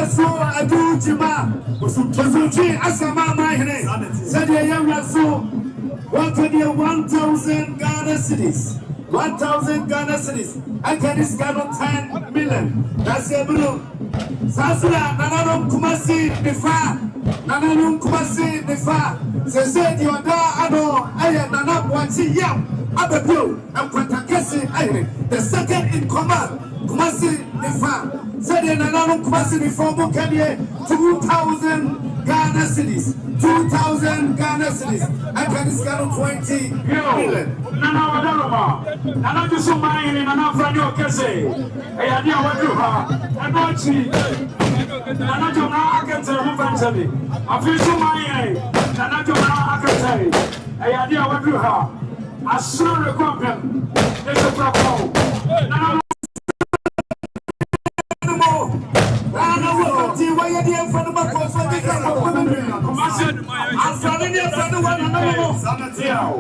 so adu jima osuji asama mahene said ya so 1,000 Ghana cedis 1,000 Ghana cedis I can this Ghana 10 million that's a blue Sasura Nana Kumasi Defa Nana Kumasi Defa said you are Ado I Nana Wansi Yam Abapio and Quantakesi the second in command Kumasi Defa said Nana Kumasi Defa Mokanye 2,000 Ghana cedis 2,000 Ghana cedis I can this Ghana 20 million Nana Wadaloma Nana Jusumai Nana Franyo Kese Ayadia Waduha Anochi Nana Jona Akente Mufansani Afisumai Nana Jona Akente Ayadia Waduha Asura Kwampen Eto Prapo Nana Nana Wakati Wayadi and Fanama Kofadi Kumasi Asani and One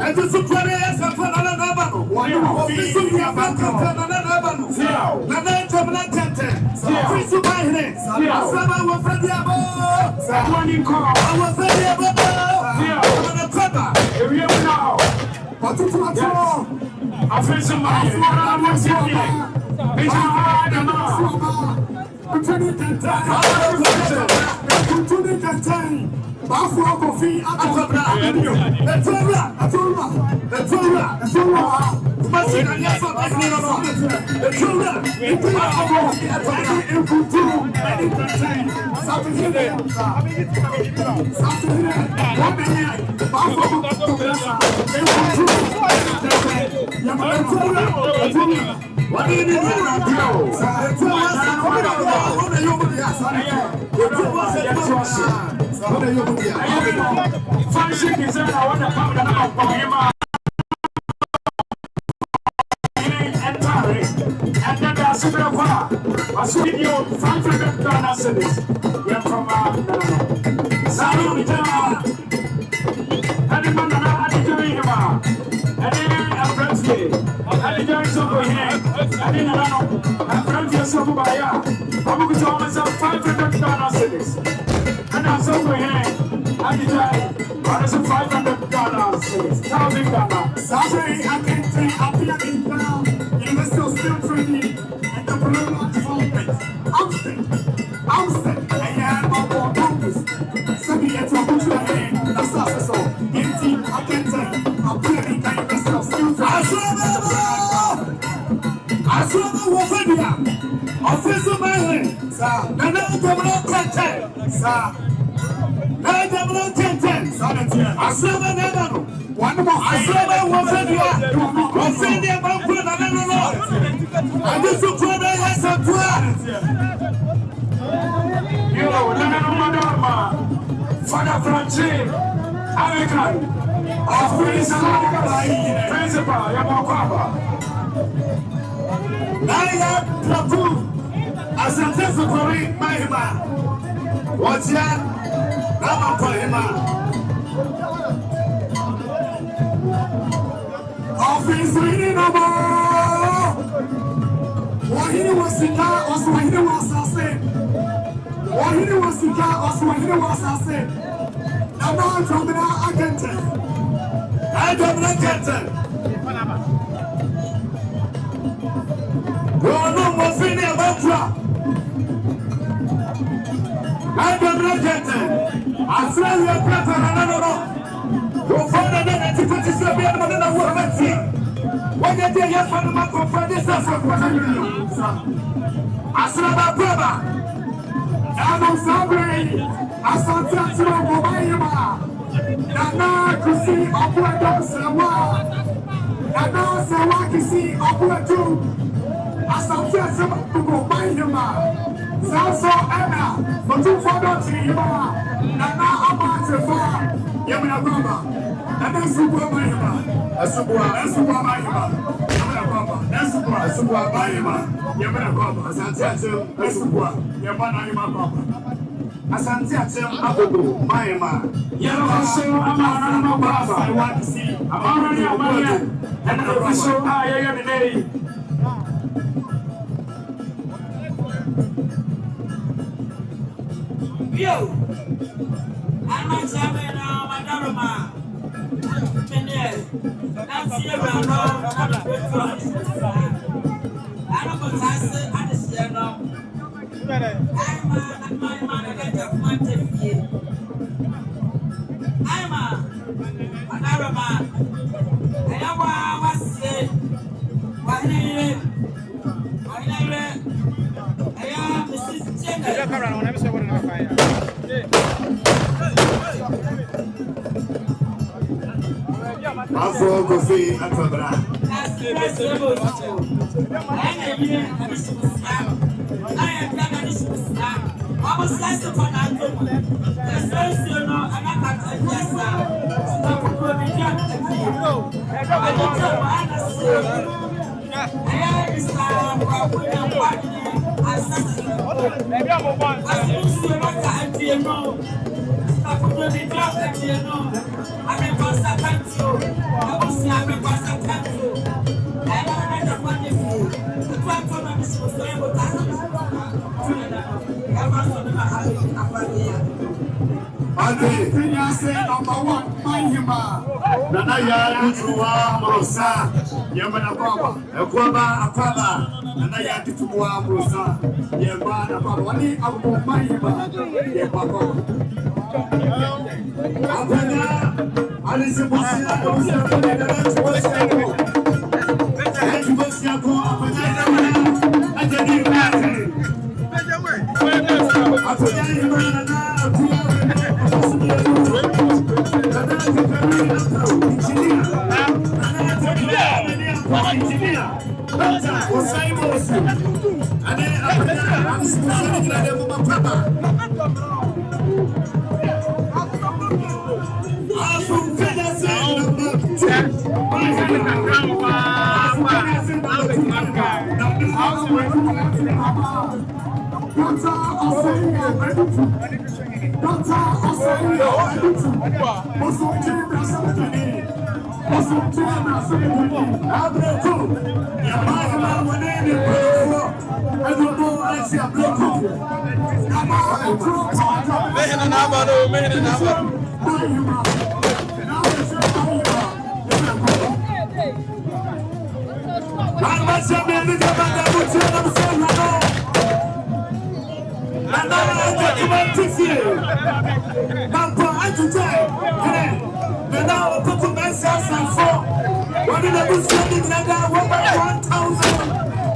and to support us and for another Nabano. Official Nabano. Nana Jamana Tente. Official Mahine. Asama Wafadiabo. One call. Wafadiabo. On the cover. Here you now. What to do? Official Mahine. Bafu kofi akobra Etora Masina yaso bahniro Etora Imputu Function is I want to come down from him. And then there's super far. I see you 500 Ghana cedis. You're from Salu Jama. And the man I doing him. And then I'm friendly. And the young so here. And then I'm friendly so by ya. I'm going to myself 500 Ghana cedis. And I'm so here. And the guy, what is 500 Ghana cedis? 1,000 Ghana. Sorry, I can't say I'll be in town. You must still training. And the blue on development. I'm sick. I am my more focus. Send me a trouble to your hand. That's not so. Empty, I can't say. I'm pretty kind of myself. I saw the Wafania. Officer Mahine. Sir. Nana Osei Content. Sir. Nana Content. I saw the Nana. One more. I saw the Wafania. Wafania Mampongmanhene Nana. I just took for the yes and you know, Nana Father Francis, American, of Principal, Yamakaba. Naya Plapu, Asante Mampongmanhene One. What's that? Nana Office reading about Wahine Wasika, or Swahili was assassin. Wahine Wasika, or Swahili was assassin. Nana Jamana Agente. I don't like it. No more feeling about that. I don't like it. I swear you are better than another. Your father did it to put yourself in another woman. When you did your father, my confidence is for what you do. I saw my brother. I'm sorry. Asante Mampongmanhene. Nana Kusi Opuedo Sewa. Nana Sewa Kisi Opuedo. Asante Mampongmanhene. Sanso Ena. Fotu Fodo Chima. Nana Amatefa. Yamina Baba. Nana Subwa Mahima. Subwa Mahima. Yamina Baba. Subwa Mahima. Yamina Baba. Asante Subwa. Yamina Baba. Asante Abogo Mahima. Yamina Amana Baba. I want to see Amana Yamina. And the official Ayayamine. Afro Kofi Atwabra. Nana ya tuwa mrosa yamba akwaba nana ya tuwa mrosa yamba akwaba wani Agyapong yamba apanya alisi bosia bosia ko apanya ajadi apanya Nana Osei Bonsu II.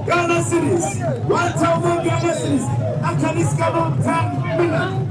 Ghana cities, 1,000 Ghana cities. Actually, it's got 10 million.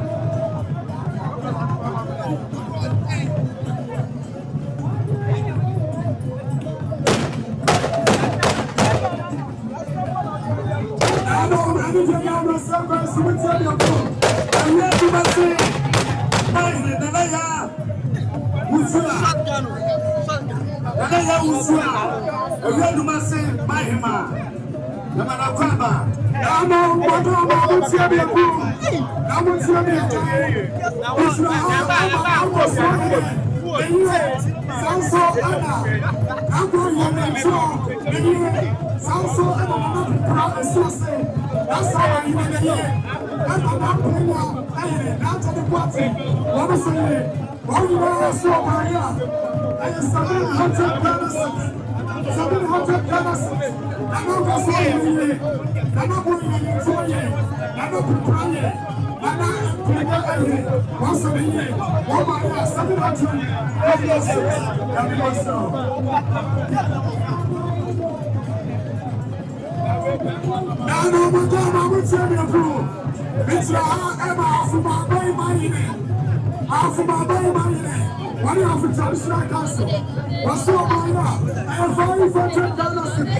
What you have to traditional council? What's your mind now? I have 500 Ghana cities.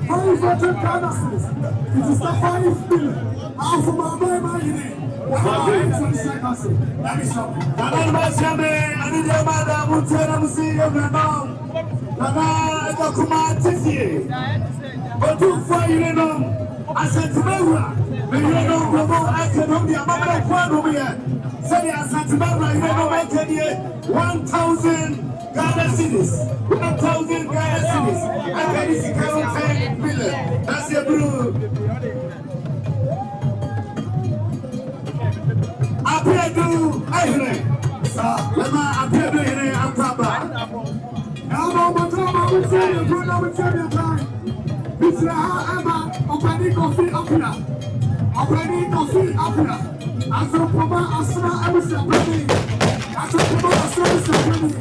500 Ghana cities. It is the 5 billion. Half of my money. What you have to traditional council? That is something. I need your mother. I want to see your grandma. Nana Osei but you find Asante Mampongmanhene I can be a mama say Asante Mampongmanhene 1,000 Ghana cities. 1,000 Ghana cities. I can see 10 million. That's your blue. here. Lema appear here and Papa. Now, but I'm going to tell you time. This is how opening coffee up here. Opening coffee up here. As a Papa, Asra, I was opening. As a Papa, Asra, was opening.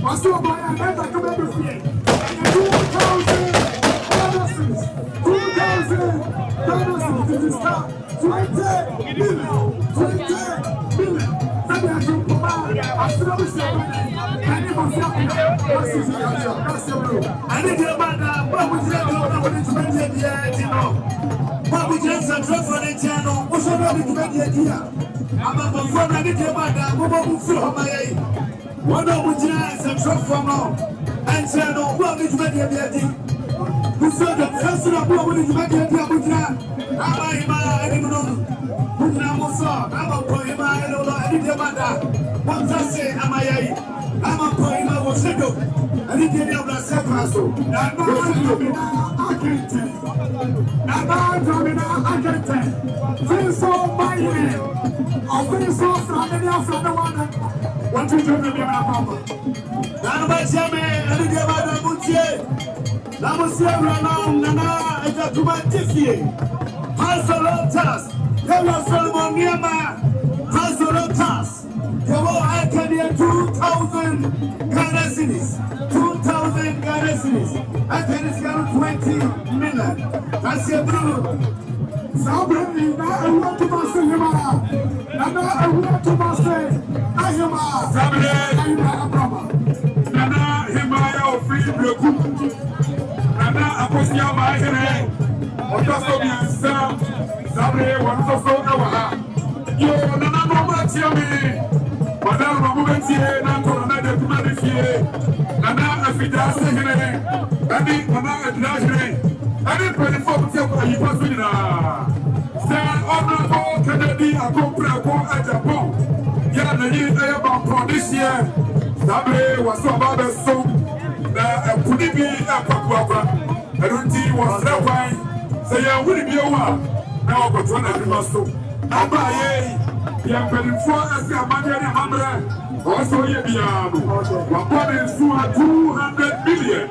Was to buy a better community. 2,000 dollars. 2,000 dollars. This is 20 million. 20 million. I need your mother. What would you what would you say for the channel? What's your idea? I'm a phone. I need your mother. What would you feel my what would you say from now? And channel, what would you make your idea? We saw the first of what would you make your idea? I didn't know. I'm a poem. I don't know. I need your mother. What I say, am I? I'm a poem. I was sick. I need to know that Sapasso. I can't tell. Feel so mighty. I feel so strong and you're from the one. What you do to me, my papa? Namashame, I need your mother. Mutie. Namusya, Nana, Agyapong. Pastor Hello, Solomon Niama, Pastor I can hear 2,000 Ghana cedis. 2,000 Ghana cedis. I can discount 20 million. That's your blue. Sabri, I want to master him. I want to master him. Sabri, Nana, Himaya, or free Blue. Nana, Apostia, my head. Or just of yourself. Sabri, one so so. You are not me. Madame Mamouetier, Nana de Kumadifier, Nana Afida Segre, Nani, Nana Adlagre, Nani 24 you pass in Say, Honorable Kennedy, a compra Agyapong. Yana, Agyapong this year. Sabre was so about the soap. The Pudibi, a Papuapa, a routine was that wine. Say, I will be over. Now, but one of you must do. Abaye. Young for us, Amanda Hamra, also Yabiabu. What is 200 million? I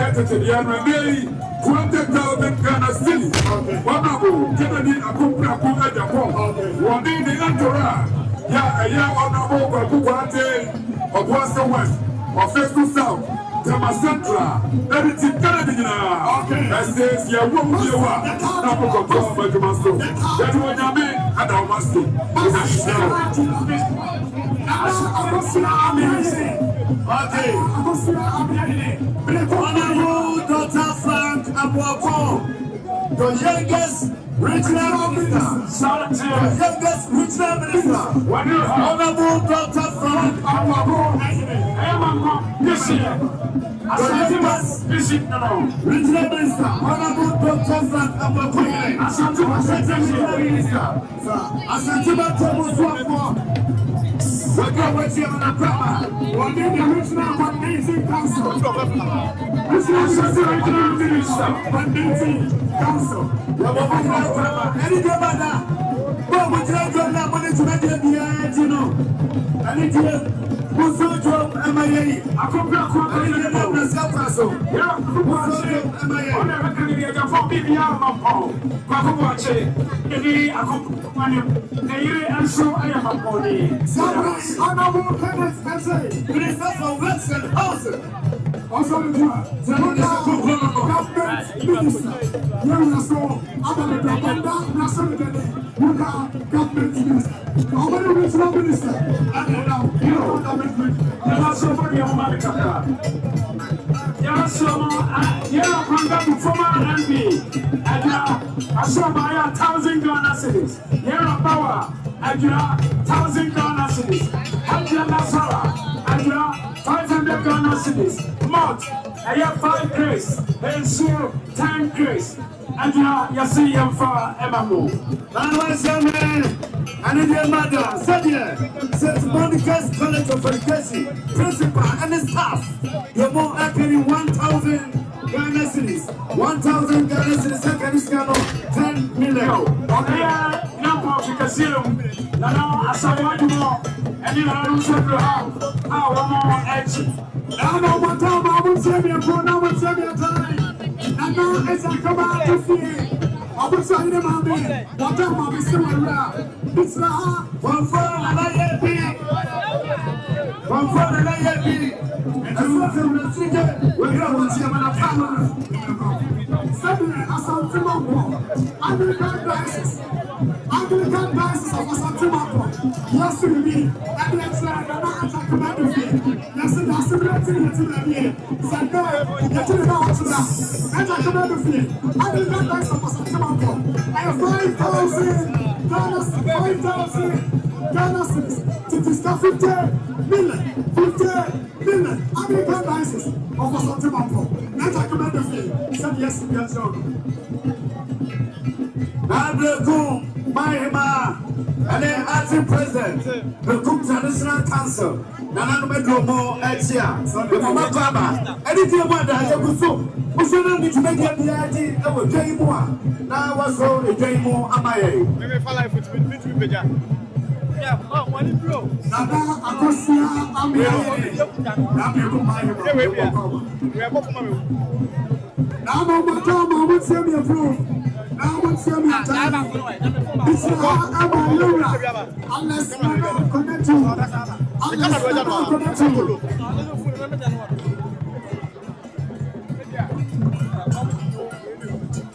entered the Yanay, 20,000 Ghana cities. One Kennedy, a compra Agyapong. One in the Antora. Ya, a young honorable Kukwate, of Western West, of Festus South. Tama Central, everything Kennedy now. I says, you won't be a while. Now, for control by the master. That's what I mean. I don't must do. Honorable Dr. Frank Agyapong, the youngest regional minister. The youngest regional minister. Honorable Dr. Frank Agyapong. This year. Asante regional minister, Honorable Dr. Frank Agyapong. Asante minister. Asante Mampongmanhene One. We're going to have a proper. One in the regional funding council. Regional minister, funding council. Any governor. But we try to have money to make it, you know. And it is. Musojo MIA. I come back to the Sapasso. Yeah, Musojo MIA. On a Canadian for PBR Mampo. Pakuache. Any accompanying. They answer I am a body. Somebody, honorable Kenneth Essay. Minister for Western Housing. Also, the government minister. You so other than the national government minister. Our regional minister. And now, you know, government. Somebody on my car. Yes, you former MP. And I saw my 1,000 Ghana cities. Here are power. And 1,000 Ghana cities. And Nasara. And 500 Ghana cities. Mount. I have 5 grace. And so 10 grace. And you see him for Emmamu. And what's your name? And in your mother, St. Monica's College of Education, principal and the staff, you're more actually 1,000 Ghana cities. 1,000 Ghana cities, second is 10 million. Okay, number of Casino, Nana Asamoah and you know Central Hall. How one more action. Now no one time I would say me a pronoun would say me a time. Nana is a come out to fear. I would say him on me. What time I'll be still around. It's not one for another year. One for another year. And I'm not going to see it. We're going to see him in a family. Suddenly, Asante Mampongmanhene Anglican Diocese of Asante Mampongmanhene. Yes, to me. And let's say, I'm not attack command of you. Yes, that's the right thing to the year. Sando, get to the house now. Attack command of you. Anglican Diocese of Asante Mampongmanhene. I have 5,000 Ghana cedis to discuss 50 million. Anglican Diocese of Asante Mampongmanhene. Attack command of you. Said yes, we are sure. Agyapong, Mahima, and then acting president, the Cook Traditional Council, Nana Osei the Mama Klaba, anything about that, you could so. We shouldn't need to make it the idea of a J1. Now, what's wrong with J1? Am I? Maybe for life, it's been better. Yeah, one in bro. Nana Akosia, I'm here. Now, my time, I would say me approved. Now, I would say me a time. It's not I'm a Lura. Unless I'm not connected to. Unless I'm not connected to.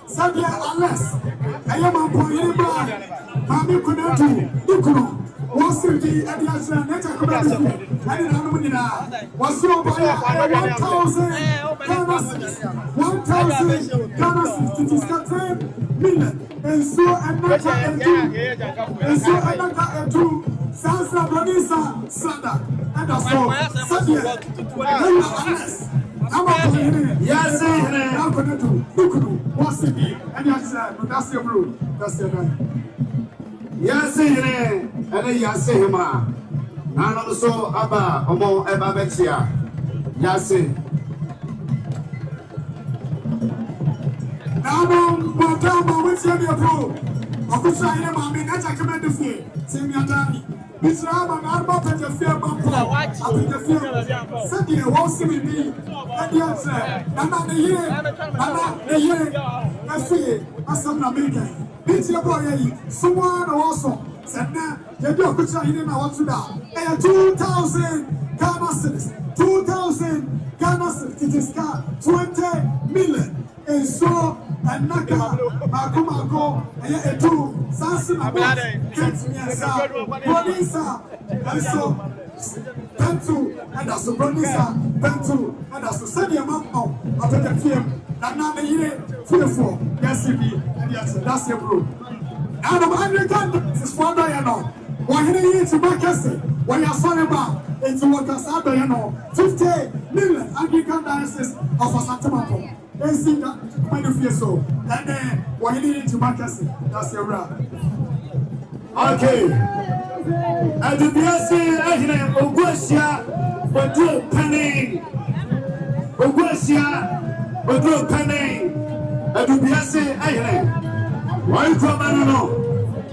Sabia, unless I am a boy, Mammy connected to. What's the Adia's nature community? I didn't know when was so by 1,000 Ghana cedis to discuss 10 million. And so another and two Sansa Bonisa Sada and also Sabia. I'm yes, I'm going to do. What's the and that's your blue. That's your name. Yes, and then yes, him. And also Abba, Omo, Eba Bechia. Yes, now, Madame, what's your name? I could say, I'm not a command of fear. See me, Danny. It's not an arm up at the fear bump. I think the fear. Sunday, won't see me. And yes, I'm not the year. I see it. As I'm American. It's your boy, someone also said, now, you don't put your in our to that. And 2,000 Ghana cedis, 2,000 Ghana cedis, it is 20 million. And so, and Naka, Makumako, and two, Sansa, Bonisa, and so, Pentu, and that's the Bonisa, Pentu, and that's the Sadia Mampo, after the film, and now the year, fearful, yes, and yes, that's your group. And I'm Anglican, this is what I know. Why are you to back us? Why are sorry about it's what us out there, 50 million Anglican Diocese of Asante Mampongmanhene. And see that when you feel so, and then why you need to back us? That's your rap. okay. And the BSC, Ogusia, but do penny. Ogusia, but do penny. And the BSC, why come on?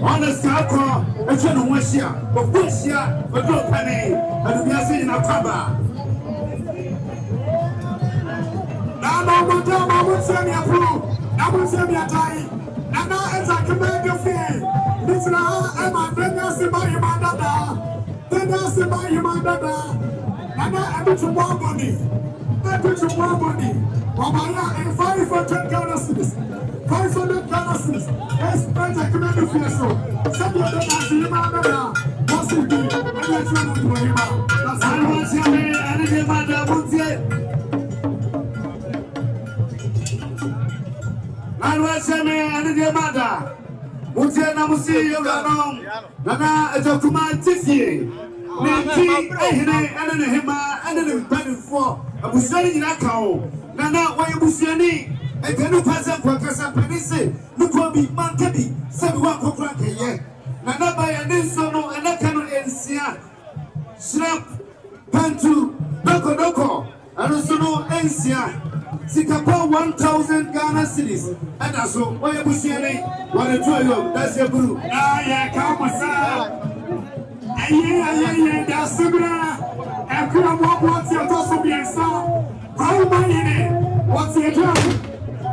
On the scarcrow, a general Wessia, Ogusia, but do penny. And the BSC in a cover. Now, I would say me approve. I would say me a tie. Nana is a command of fear. It's now, I'm a Dennis by your mother. Dennis by your mother. Nana, I put your more money. I put your more money. Wamaya and 500 Ghana cedis. 500 Ghana cedis. Yes, I command of fear. So, some of them are your mother. What's it be? And let's run to him out. That's how I want you and your mother won't say. I was saying, and your mother. Mutia Namusi, Yoganom, Nana Agyapong Tiffy. Nanti, and then him, and then better for a Busani in Akao. Nana, why you Busani? And then you pass up workers and Penisi. Look what be Mankabi, 7 1 o'clock a year. Nana by a Ninsono and a canoe and Sia. Snap, Pantu, Doko, and also no Ensia. Sikapa 1,000 Ghana cedis. And also, why you pushing? What a joy, that's your brew. Ah, yeah, come on, sir. Aye, that's similar. And could have what's your toss of your son? How many? What's your job?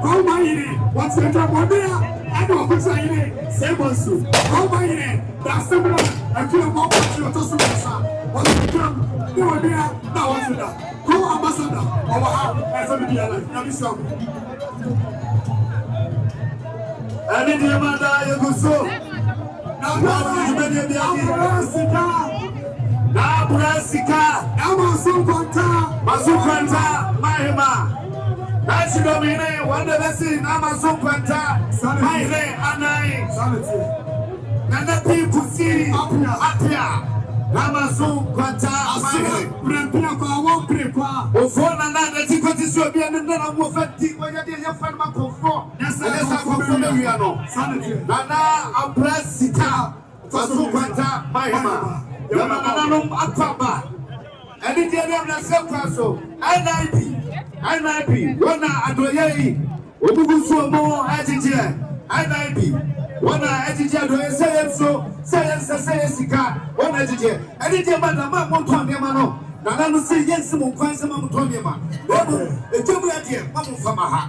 How many? What's your job? What there? I know what's your name. Say, Bonsu. How many? That's similar. And could have what's your toss of your son? What's your job? You were there. That was it. Go ambassador. Over half. That's what we are like. Let me show you. And in the Amanda, you go so. Now, Brasika, Masukwanta, Mahima. That's the meaning. One of the same, Amazonquanta, Mahire, Anai, Nana people see Apia, Amazonquanta, Mahire, before Nana, the Ticotis will be another movement. When you find my comfort, yes, I know. Nana, Brasika, Masukwanta, Mahima. Yamananum Akaba. And in the area of the Self-Council, NIP, Wana Adoyei, Obusu more Aditya, NIP, Wana Aditya, say so, say Sika, one Aditya, and in the Madama Montoniamano, Nana say yes, Monquansa Montoniama, the Jumia, Mamu Famaha,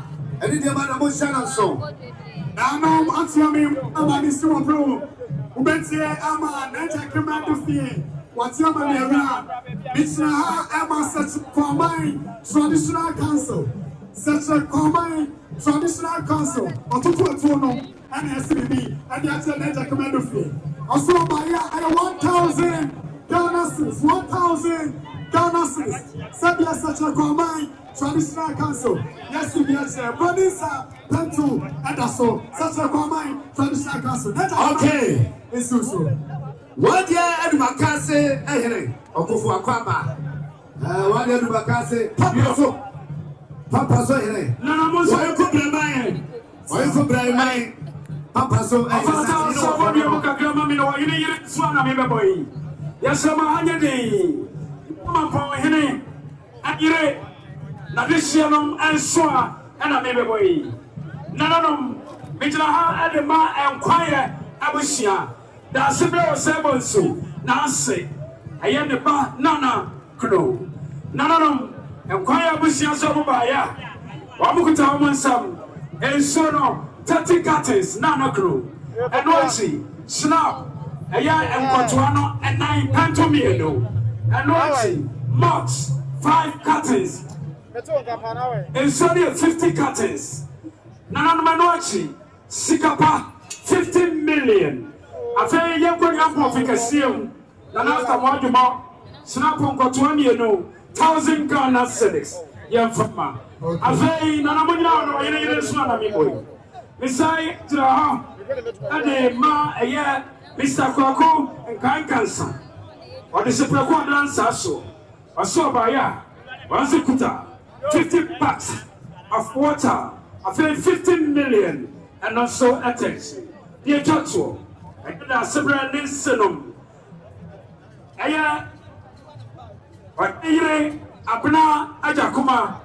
and in the Madamo Shannon so. Now, answer me, Amanisu Pro. Ubentie ama neta kemando fie wati ama mera bitna ama such combined traditional council otutu no and SBB and the actual neta kemando fie also by 1,000 Ghana cedis 1,000 Ghana cedis sabia such a combined traditional council yes we are Bonisa Pentu and also such a combined traditional council Okay. Isusu. What year Edmakase, Okofu Aquaba? What year Edmakase, Papa so, Nana Osei why you could be mine? Why you could be mine? Papa so, I That's Nana Osei Bonsu II. I am the ba Nana Kno. Nana and Quaya Bushia Sobaya. Wamukuta Mansam and Sono 30 cuttings Nana Kno. And Ochi, Snap, Aya and Cotuano and 9 Pantomino. And Ochi, Mox, 5 cuttings. And Sonia 50 cuttings. Nana Manochi, Sikapa 50 million. I say, young Africa, see you. And after one, you more snap on Cotuani, 1,000 Ghana cedis. Young Fama. I say, Nana, in a son of me. Beside the ma, a year, Mr. Kwako and Kind Cancer. Or the Super Quadrant so. Or so by ya. Once a kuta, 50 packs of water. I feel 15 million and also attention. Dear Joshua. I got several listenum. Aya, but Abna Agyapong,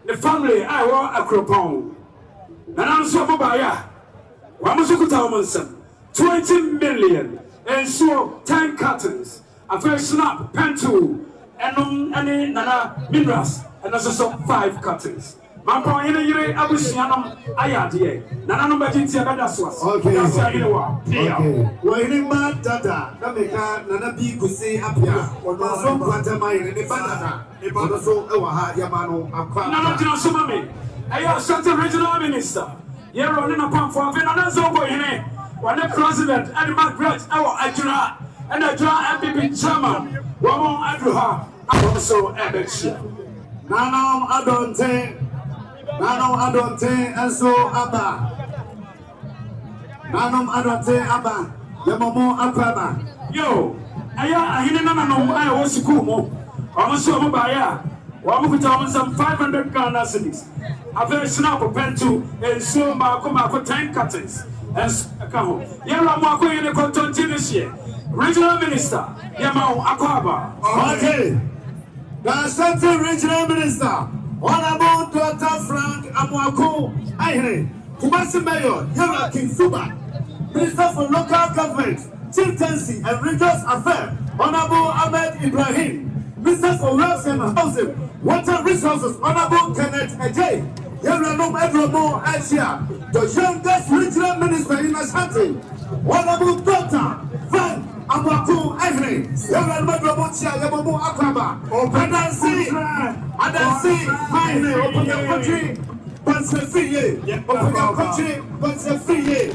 the family I want a Agyapong. Nana Osei Bonsu II, 20 million, and so 10 cartons. A very snap, pentu, and any Nana minerals, and also 5 cartons. Mampongmanhene Abusianum Ayadie. Nana Bajitia Badaswas. Okay. Okay. Wahima Dada, Nameka, Nana B. Kusi Apia, or Mason Quantamai, and the Banana, also Ewaha Yamano, Nana Sumami. I have such a regional minister. You're running upon for Venana Zobo in it. When the president and Margaret, our Adra, and Adra MPP chairman, Ramon Adruha, also Abex. Nana Adonte, and so Abba. Nanum Adonte Abba, Yamomo Akraba. Yo, I didn't know I was Kumo. Almost over by ya. Wamukuta some 500 Ghana cedis. A very snap of pen to and so Marco 10 cuttings. As a cow. Yamako in the cotton this year. Regional Minister, Yamao Akwaba. Okay. The Asante Regional Minister, Honorable Dr. Frank Amwako Aire, Kumasi Mayor, Yara King Suba, Minister for Local Government, Chieftaincy and Religious Affairs, Honorable Ahmed Ibrahim, Minister for Wealth and Housing, Water Resources, Honorable Kenneth Ajay, Yara Nom Edromo Asia, the youngest regional minister in Asante, Honorable Dr. Frank Amwako Aire, Yara Nom Chia Yabomo Akraba, Adansi, Maine, open your country, but free, open your country, but free.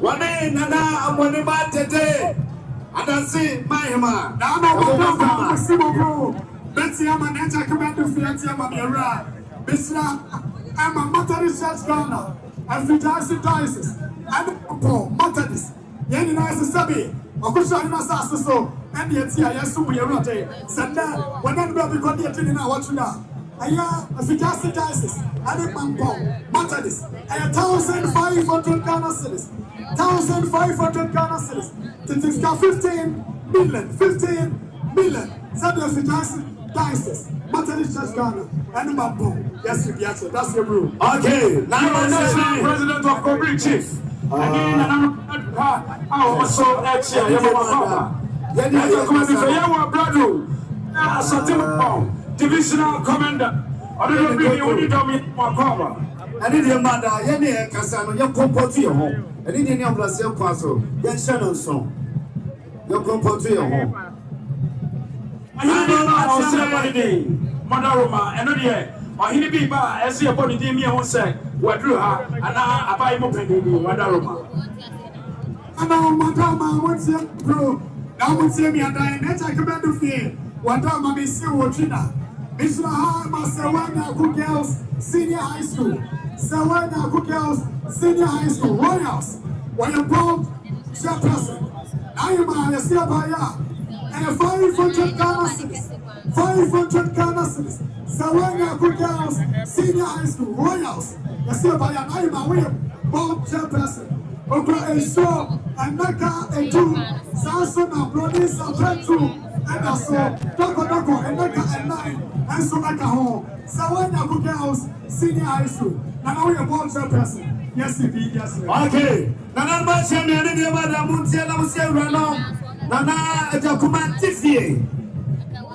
One day, Nana, I'm one about today. Adansi, Mahima, Nana, Simoko, Betsy, I'm an anti-commander, Fianti, I'm a Mira, Bisra, I'm a Methodist Church Ghana, and Fitansi Diocese, and Paul, Methodist, Yanni Nice Sabi, Okusha Masaso. And yet, yes, we are not a Sanda, when I'm going to go to dinner, what you know. I am a Fitassi Diocese, Agyapong, Methodist, and 1,500 Ghana cities. 1,500 Ghana cities. It is 15 million. Sanda Fitassi Diocese, Methodist Church Ghana, and Agyapong. Yes, that's your rule. Okay, now national president of Cobri Chief. Again, I'm also next year. Asante Mampongmanhene, divisional commander. I don't know if you only tell me more. I need your mother, Yenny Cassano, your comport to your home. I need any of us, your castle, your Shannon song. Your comport to your home. I need Nana Osei Bonsu and Odia, or he be by as your body, Jimmy, who said, what drew her, and now I buy Mopedi, Madaroma. And now, Madama, what's your bro? Now, what's your me and I, and I come to fear. What am I still watching? Mr. Sawana Cook Girls Senior High School, Sawana Cook Girls Senior High School, Royals, where you brought chairperson. I am a Siabaya, and 500 Ghana cities, 500 Ghana cities, Sawana Cook Girls Senior High School, Royals, Siabaya, I am a way brought chairperson. Okra a show, and Naka a two, Sanson and Brody Sapetu. And also, Doko, and Naka and nine, and so like a home. Sawana Girls Senior High School. Now we are born person. Yes, indeed, yes. Okay. Nana Bacha, Nana Muntia, Rano, Nana Agyapong Tiffy.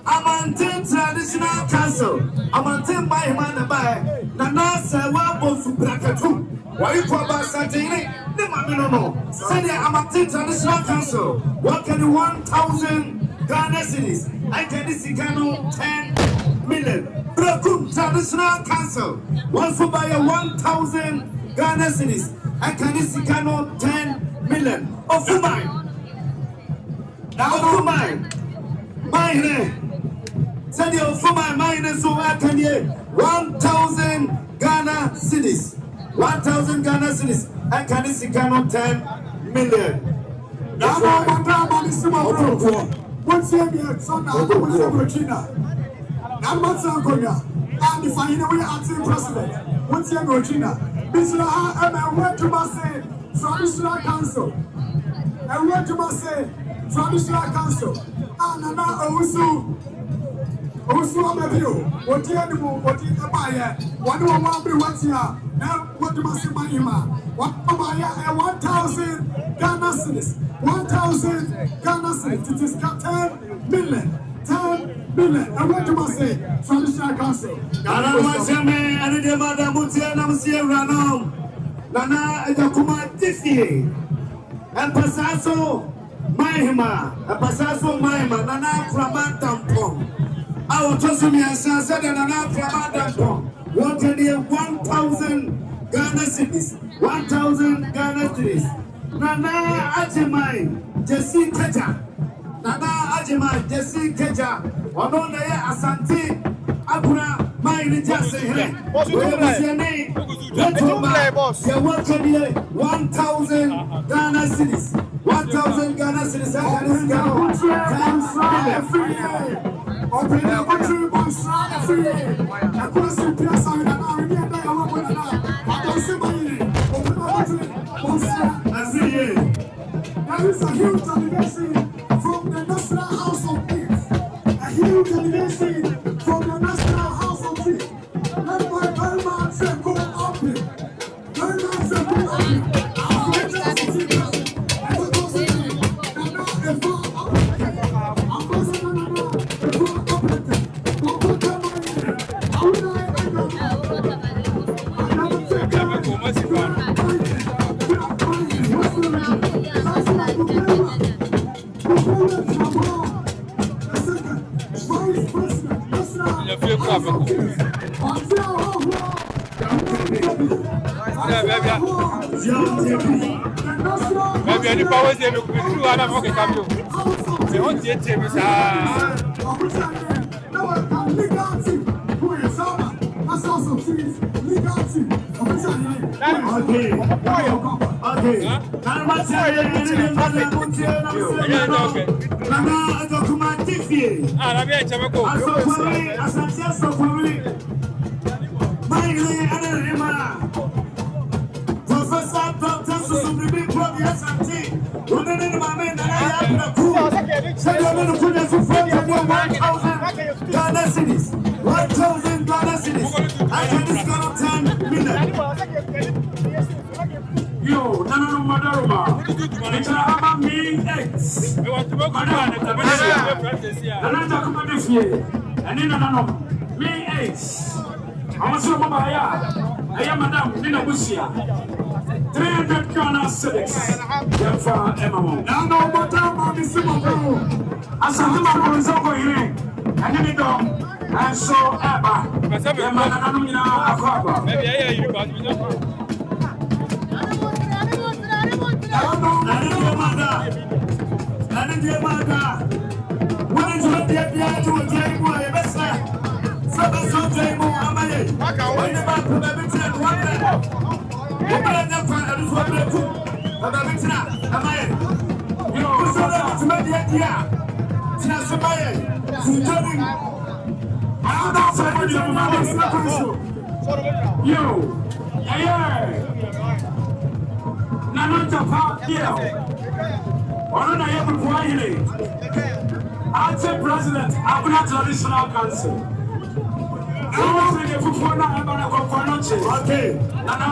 Amante Traditional Council. Amante my man by Nana Sawa Bonsu II. Why you call about Saturday? No. Say the Amante Traditional Council. What can you 1,000 Ghana cities? I can see 10 million. Brokum Traditional Council. One for buy 1,000 Ghana cities. I can see 10 million. Of mine. Now of mine. Mine. Say the of mine so I can hear 1,000 Ghana cities. 1,000 Ghana cities. I can see 10 million. Now what's your son? Now what's Angola? And if I know we are acting president, what's your Regina? Mr. I went to say traditional council. I went to say traditional council. And Nana Osei maybe what the animal, what is the buyer? What do I want to watch here? Now, what do I say, my what buyer? 1,000 Ghana cities. 1,000 Ghana cities. It is 10 million. 10 million. And what do I say? Traditional council. Nana Osei, and the Madam Mutia, Namsia Rano, Nana Agyapong Tiffy, and Pasaso Mahima, and Pasaso Mahima, Nana Tampon. I will trust me and said, and Nana wanted 1,000 Ghana cities. 1,000 Ghana cities. Nana Ajimai, Jesse Keja. Nana Ajimai, Jesse Keja. Ono na ya Asante Abuna Maini Jesse. Where is your name? You wanted 1,000 Ghana cities. 1,000 Ghana cities. Open the country, Bonsu every year. I couldn't see Piazza in an hour. I don't see my name. Open the country, Bonsu every year. There is a huge delegation from the National House of Peace. A huge delegation from the National House of Peace. Maybe any powers they look through and I'm okay. They want to get him. Ghana cities, 1,000 Ghana cities. I can discount 10 million. Yo, Nana Madaruma, it's about me X. I want to work on and then me X. I want to Mabaya. I am Madame Nina Busia. 300 Ghana cities. Yafa Emma. Now, no, Madame, I'm simple. Asante Mampongmanhene One. And then it and so Abba. Maybe I hear you, but we don't know. Yo, yeah, Nana Osei President, Abuna Traditional Council. Okay, Nana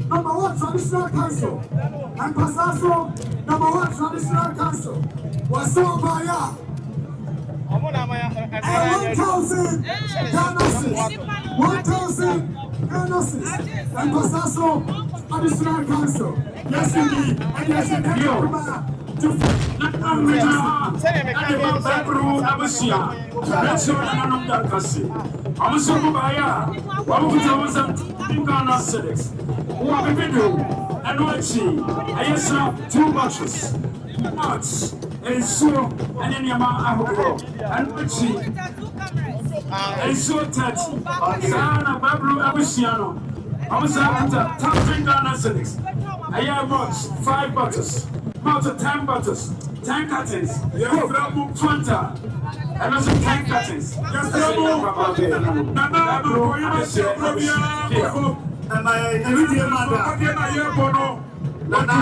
Number 1 traditional council and Pasaso number 1 traditional council was so by 1,000 Ghana cedis, 1,000 Ghana cedis and Pasaso traditional council. Yes indeed, and yes indeed. Two matches. Nuts and so and then your man and Uchi and so that Sana Bablu Abisiano. I was after 10 Ghana cedis. I have watched 5 bottles, about 10 bottles, 10 cartons, 20, and also 10 cartons. And my immediate mother, Nana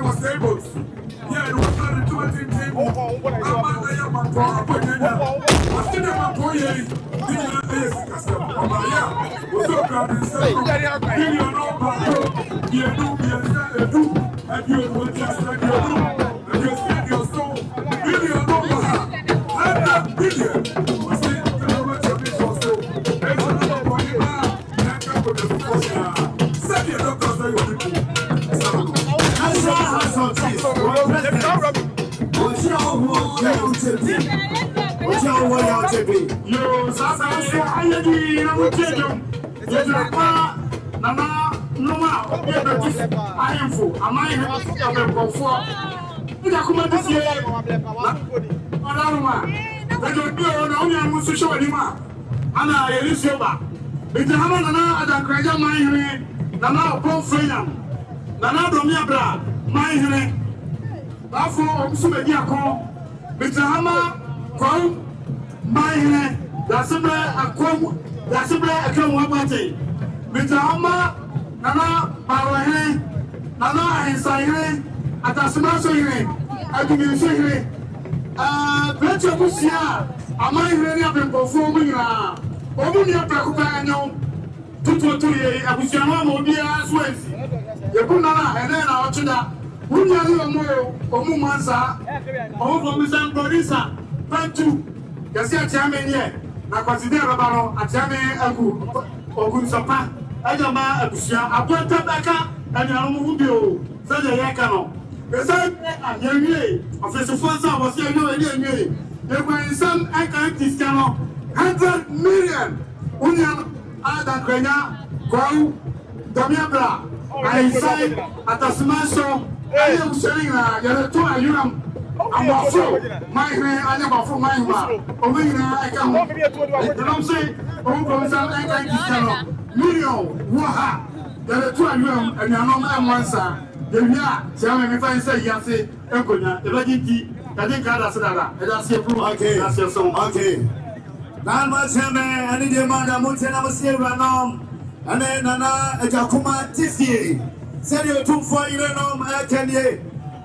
Osei Bonsu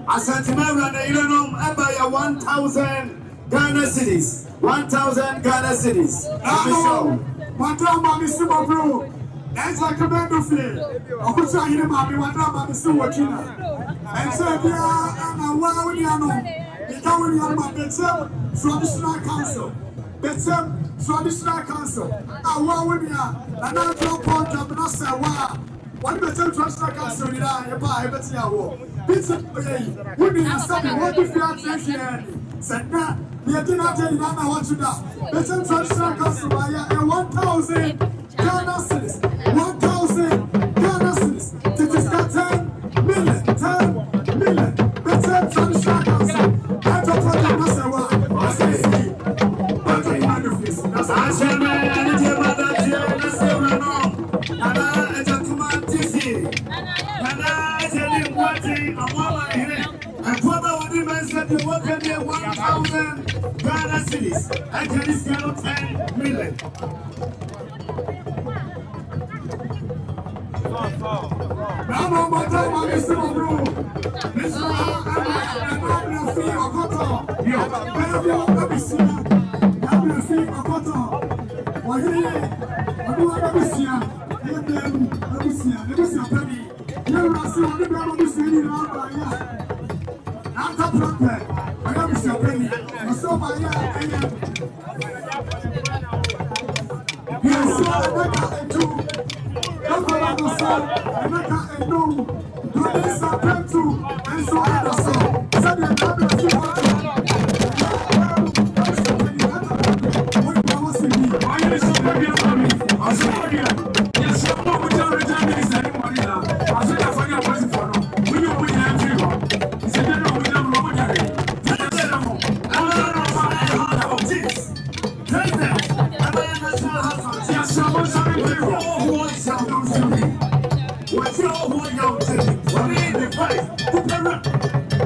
Asante Mampongmanhene One 1,000 Ghana cedis. 1,000 Ghana cedis. That's like a man of fear. I could say, you know, I'm still watching. And so, I'm well, you know, it's going on my traditional council. Traditional council. I want you, and I don't point up and I say, wow. What the traditional council did I buy? Let's see how. Pizza, we need to stop it. What if you are saying? Said, nah, we are not telling you what to do. The traditional council buy 1,000 Ghana cedis. 1,000 Ghana cedis. It is got 10 million. 10 million. The traditional council. I don't want to say what. I say, but I find the face. That's I shall be any day, but that's here. Let's say we're on. Nana, it's a command TV. Nana, it's a new watching. I'm over here. And what about the man said you work at 1,000 Ghana cedis. I can this get 10 million. Now, my time, I'm Mr. Bro. Mr. I'm free of cotton. Yo, let me see. I'm free of cotton. Why, I do want to see you. Let me see a penny. You're not seeing the ground of the city now. I'm not prepared. I got to see a penny. I saw my yes, I do. That's what I was saying. I know. Do this happen to and so I was saying. Said you have to see what I am so happy about me. I'm so happy. Yes, I'm not with your returns anymore. I said I forgot what's in front of. We know we have you. He said, no, we don't know what you're doing. I don't know what about this. Take that. Yes, I'm sorry for you. What's your whole young thing? What is the price? Put them up.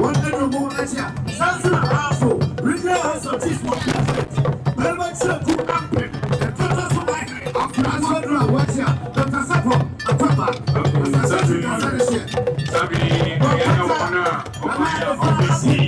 What did you move at ya? That's an asshole. Real has a teeth for perfect. Very much so good amping. The total for my head. After I saw the what's ya? The Tasapo, a papa. Sabi, I don't want to.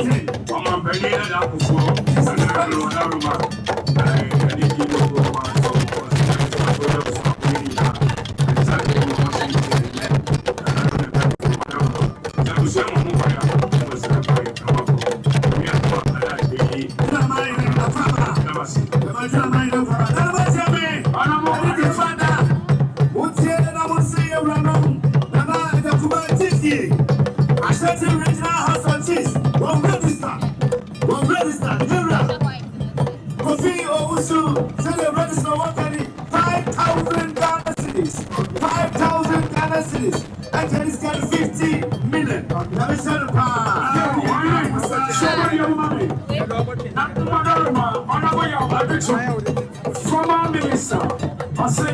Asante Regional House of Chiefs, one register, Kofi Owusu, say the register 5,000 Ghana cedis, 5,000 Ghana cedis, and then it's got 50 million. Let me say the pound. Former minister, I say,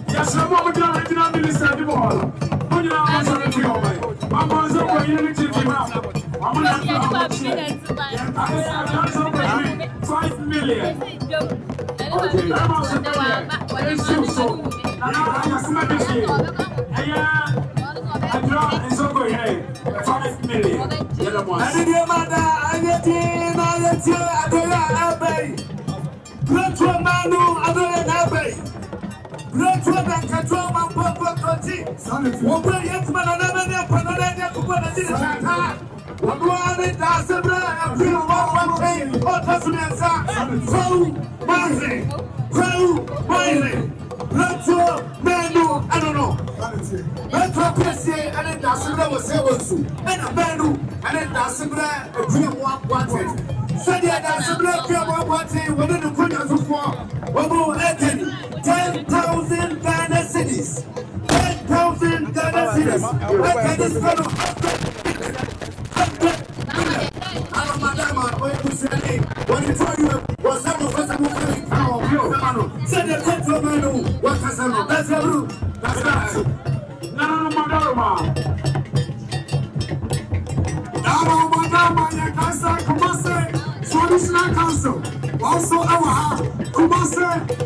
yes, I'm not the original minister of the world. I'm $5 million. Traditional Council, also our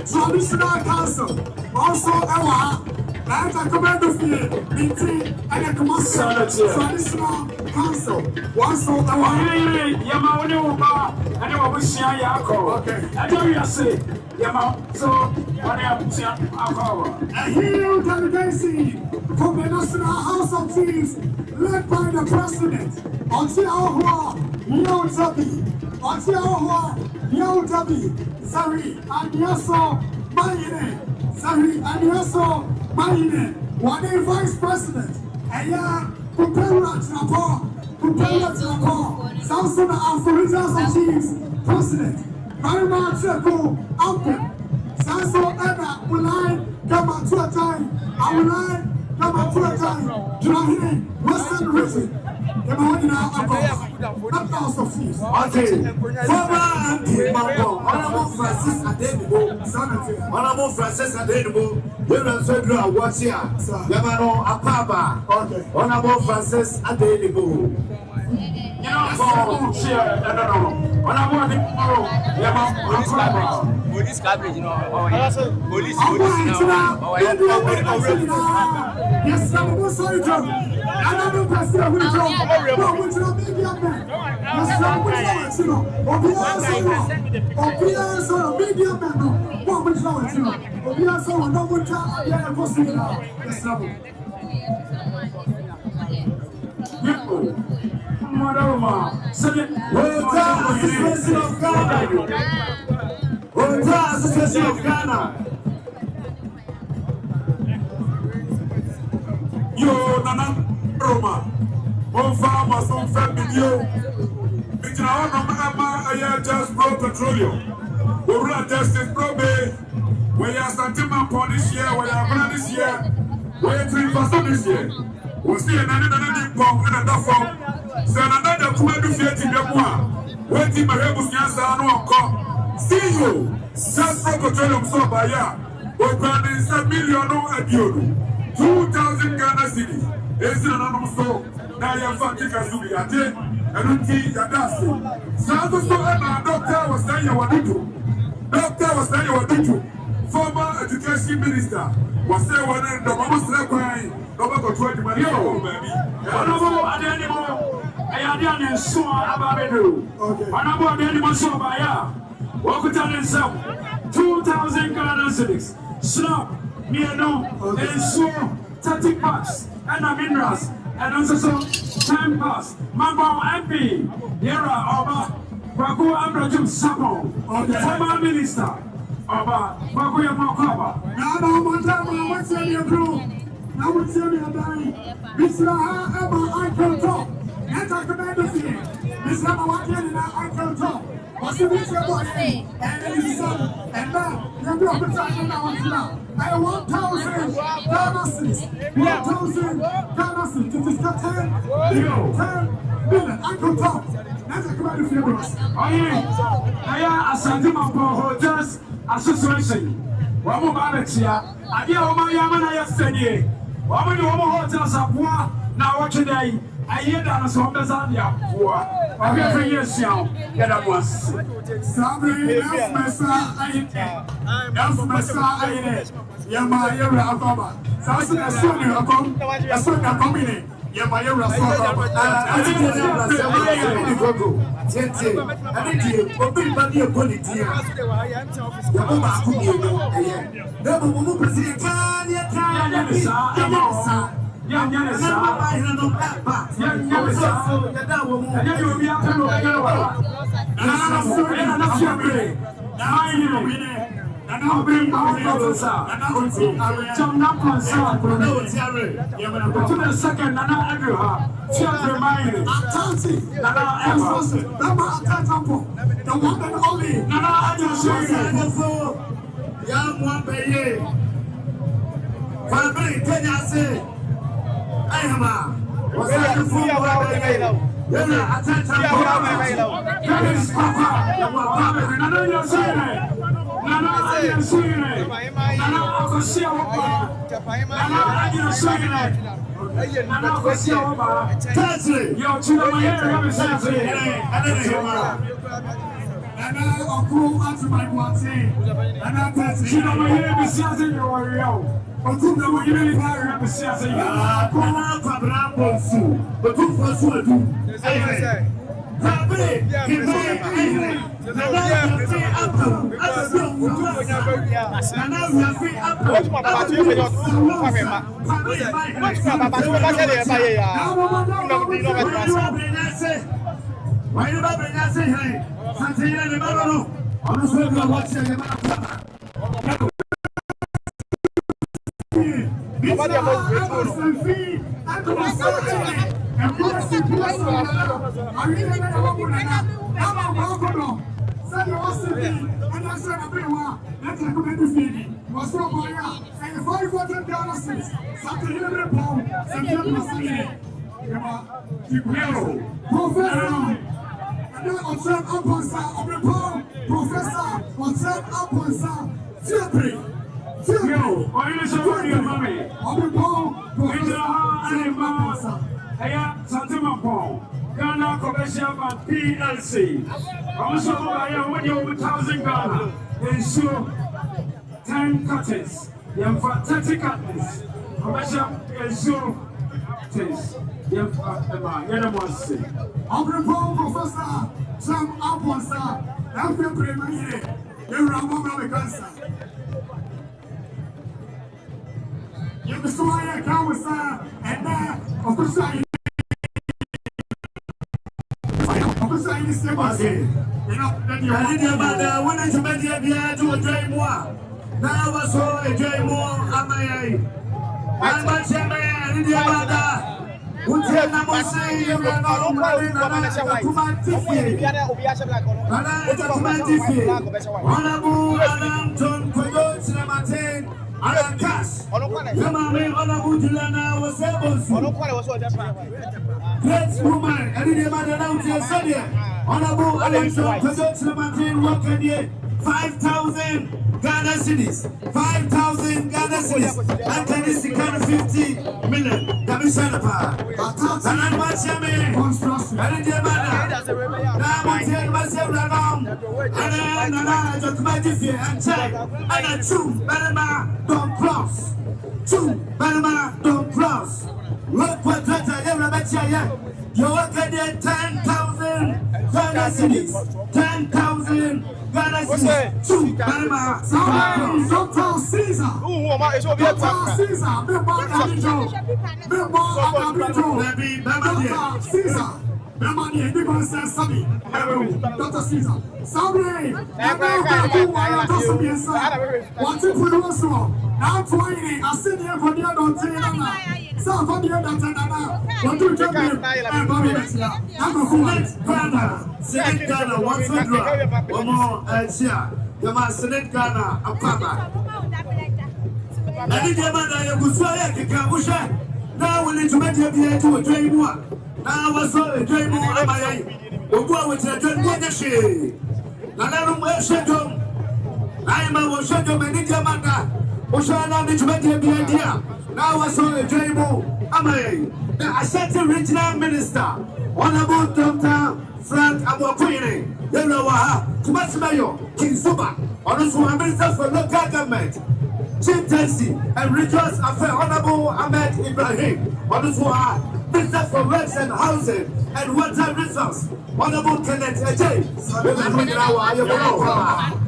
Traditional Council, also our and a command of meeting and a Traditional Council, also our Yamaoni and our Wishia Yako. Okay, I know you say Yama, so what I am a huge delegation from the National House of Chiefs led by the President, Agyapong, Zari, Mampongmanhene One Vice President, Samson Africa's of Chiefs President, very much Uncle, Sanso Eda, will I come out to a time, Western region. Not House of Chiefs. Okay. Former Honorable Francis Adenibo, we will say what's here. Yamano Apaba. Okay. Honorable Francis Adenibo. Police coverage, you know. Police now. Yes, I'm sorry, John. I don't know who is media man. Yes, I'm media man. Association of Ghana. Yo, Nana Roma, one farmer, some video. It's now just Pro Petroleum. We will test it, probably. We are Asante Mampongmanhene this year, we are Ghana this year, we are 3% this year. We see another pump in a form. So another command to fight in the war. Waiting my rebels, yes, I know. See you, just Pro Petroleum, so by ya. We're planning $1 million at you. 2,000 Ghana cedis. It's an so now you're fucking Kazubi. I did, and you think that that's it. Doctor was saying you were Doctor was saying you were former education minister was saying one of the most crying. Nobody got 20 money. Baby. I don't know what anymore. I had done so about it. I know what anymore so by ya. Walk with himself. 2,000 Ghana cedis. Snap, Miano, and so 30 packs, and minerals, and also 10 packs. Mambo MP, Yera Oba, Baku Abraham Sapo, former minister, Oba, Baku Yamakaba. Now, what's your crew? Now, what's your dying? Mr. Uncle Top, and I command the fear. Mr. Mawaki, I Top. What's the picture boy? And his son, and now, you're going to try now. I 1,000 Ghana cedis. 1,000 Ghana cedis. To discuss 10 million. Uncle Tom. That's a command of your boss. Oh, yeah. I Asante Mampongmanhene Association. Wamu Babetia. Adia Omayamana yesterday. Wamu the Omo Hotels Apua. Now what today? I hear that as one doesn't have poor. I have 3 years now. Get up once. Sabri, Messa, Yama, Yara, Ababa. Sassi, I saw you come. I saw you coming in. Yama, Yara, I I'll bring my photos out. Jump up on South. To the second, Nana Agyapong. Just remind Asante. Nana Agyapong. Nana Agyapong. The one and only. Nana Agyapong. Young one baby. Family, can you say? I am a. What's that? The food? Nana Asante Mampongmanhene Ghana Commercial Bank PLC. Also, I am 1,000 Ghana. Ensure 10 cuttings. You have 30 cuttings. Commercial ensure things. You have Professor Sam Aponsa. I'm your premier. You're a woman of cancer. You can see why I come with and then, of course, I great woman, Honorable Agyapong, 5,000 Ghana cedis, 5,000 Ghana cedis, and can is 50 million. Commissioner, and I'm watching me. And the mother, now I'm saying myself around, and check, and a two, Panama, don't cross. Two, Panama, don't cross. Look what you're 10,000 Ghana cedis, 10,000 Ghana cedis. Two, Panama, Dr. Caesar. Dr. Caesar, Dr. Caesar. Memani, anybody says Sammy. Dr. Caesar. Sammy, what's it for you? Now, 20, I sit here for the other day. So, for the other day, what do you tell me? I'm a Senate Ghana. Senate Ghana, 100. One more, here. The Senate Ghana, a papa. I didn't get my now we need to make it here to a dream one. Now I saw a dream more on my eye. We'll go with a dream one this year. Nana will shed them. I am a shed them and India Manda. We shall not need to make it here. Now I saw a dream more on my eye. The Asante Regional Minister, Honorable Dr. Frank Amokwene, Yellowaha, Kumasmayo, King Suba, Honorable Minister for Local Government. Chief Justice and Religious Affairs Honorable Ahmed Ibrahim, Honorable Minister for Works and Housing and Water Resource, Honorable Kenneth Ejay.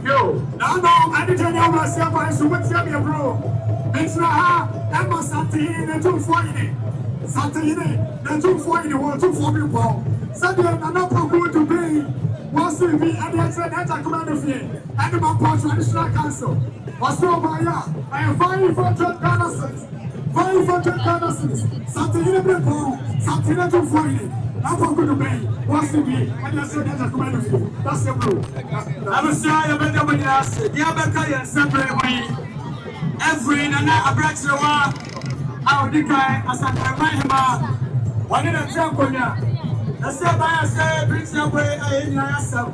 Yo, now I didn't know myself. I should wait for you, bro. It's not I'm a Santine and 240. Santine and 240 or 240 bro. Sunday, I'm not going to be. Once we be at the extent, I command of you. Animal Park Traditional Council. Australia, I am 500 Ghana cedis. 500 Ghana cedis. Something in the people, something that you find it. I'm going to be. What's the be? And I said that I command of you. That's the blue. I will say, I better with us. You better and separate every Nana Abrax the war. I'll declare Asante Mampongmanhene One in a Japonia. I said, by a say, brings your way, I ain't myself.